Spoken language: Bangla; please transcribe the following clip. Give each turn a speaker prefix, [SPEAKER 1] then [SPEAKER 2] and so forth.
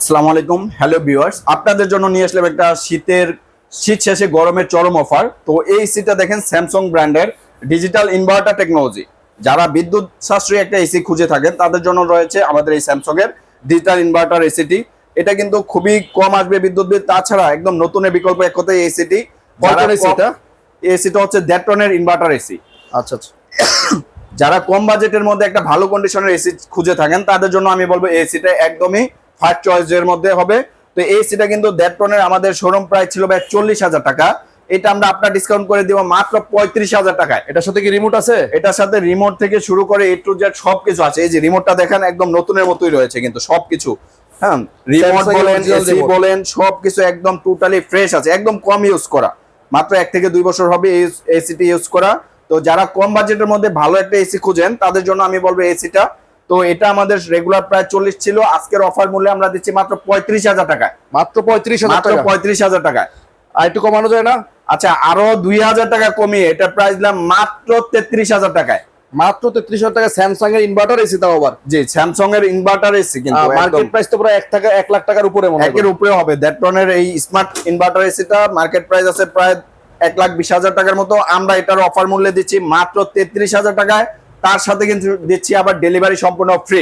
[SPEAKER 1] আসসালামু আলাইকুম, হ্যালো ভিউয়ার্স। আপনাদের জন্য নিয়ে আসলাম একটা শীত শেষে গরমের চরম অফার। তো এই এসিটা দেখেন স্যামসাং ব্র্যান্ডের ডিজিটাল ইনভার্টার টেকনোলজি। যারা বিদ্যুৎ সাশ্রয়ী একটা এসি খুঁজে থাকেন তাদের জন্য রয়েছে আমাদের এই স্যামসাং এর ডিজিটাল ইনভার্টার এসিটি। এটা কিন্তু খুবই কম আসবে বিদ্যুৎ বিল, তাছাড়া একদম নতুনের বিকল্প এক কথায় এই এসিটি। এসিটা হচ্ছে 1.5 টনের ইনভার্টার এসি।
[SPEAKER 2] আচ্ছা আচ্ছা।
[SPEAKER 1] যারা কম বাজেটের মধ্যে একটা ভালো কন্ডিশনের এসি খুঁজে থাকেন তাদের জন্য আমি বলবো এসিটা একদমই ফার্স্ট চয়েসের মধ্যে হবে। তো এই এসিটা কিন্তু 1.5 টনের আমাদের শোরুম প্রাইস ছিল ভাই 40,000 টাকা। এটা আমরা আপনার ডিসকাউন্ট করে দিব মাত্র 35,000 টাকায়।
[SPEAKER 2] এটার সাথে কি রিমোট আছে?
[SPEAKER 1] এটার সাথে রিমোট থেকে শুরু করে এ টু জেড সবকিছু আছে। এই যে রিমোটটা দেখেন একদম নতুনের মতোই রয়েছে কিন্তু সবকিছু। হ্যাঁ, রিমোট বলেন, এসি বলেন, সবকিছু একদম টোটালি ফ্রেশ আছে, একদম কম ইউজ করা। মাত্র 1 থেকে 2 বছর হবে এই এসিটি ইউজ করা। তো যারা কম বাজেটের মধ্যে ভালো একটা এসি খুঁজেন তাদের জন্য আমি বলবো এসিটা। তো এটা আমাদের রেগুলার প্রায় 40 ছিল, আজকের অফার মূল্যে আমরা দিচ্ছি মাত্র 35,000 টাকায়।
[SPEAKER 2] মাত্র 35,000
[SPEAKER 1] মাত্র
[SPEAKER 2] টাকা?
[SPEAKER 1] 35,000 টাকায়।
[SPEAKER 2] আর একটু কমানো যায় না?
[SPEAKER 1] আচ্ছা, আরো 2,000 টাকা কমিয়ে এটা প্রাইস দিলাম মাত্র 33,000 টাকায়।
[SPEAKER 2] মাত্র 33,000 টাকা স্যামসাং এর ইনভার্টার এসি, তাও আবার
[SPEAKER 1] জি, স্যামসাং এর ইনভার্টার এসি কিন্তু
[SPEAKER 2] মার্কেট প্রাইস তো প্রায় 1 লাখ টাকার উপরে মনে হয়।
[SPEAKER 1] একের উপরে হবে। 1.5 টনের এই স্মার্ট ইনভার্টার এসিটা মার্কেট প্রাইস আছে প্রায় 1,20,000 টাকার মতো। আমরা এটার অফার মূল্যে দিচ্ছি মাত্র 33,000 টাকায়। তার সাথে কিন্তু দিচ্ছি আবার ডেলিভারি সম্পূর্ণ ফ্রি।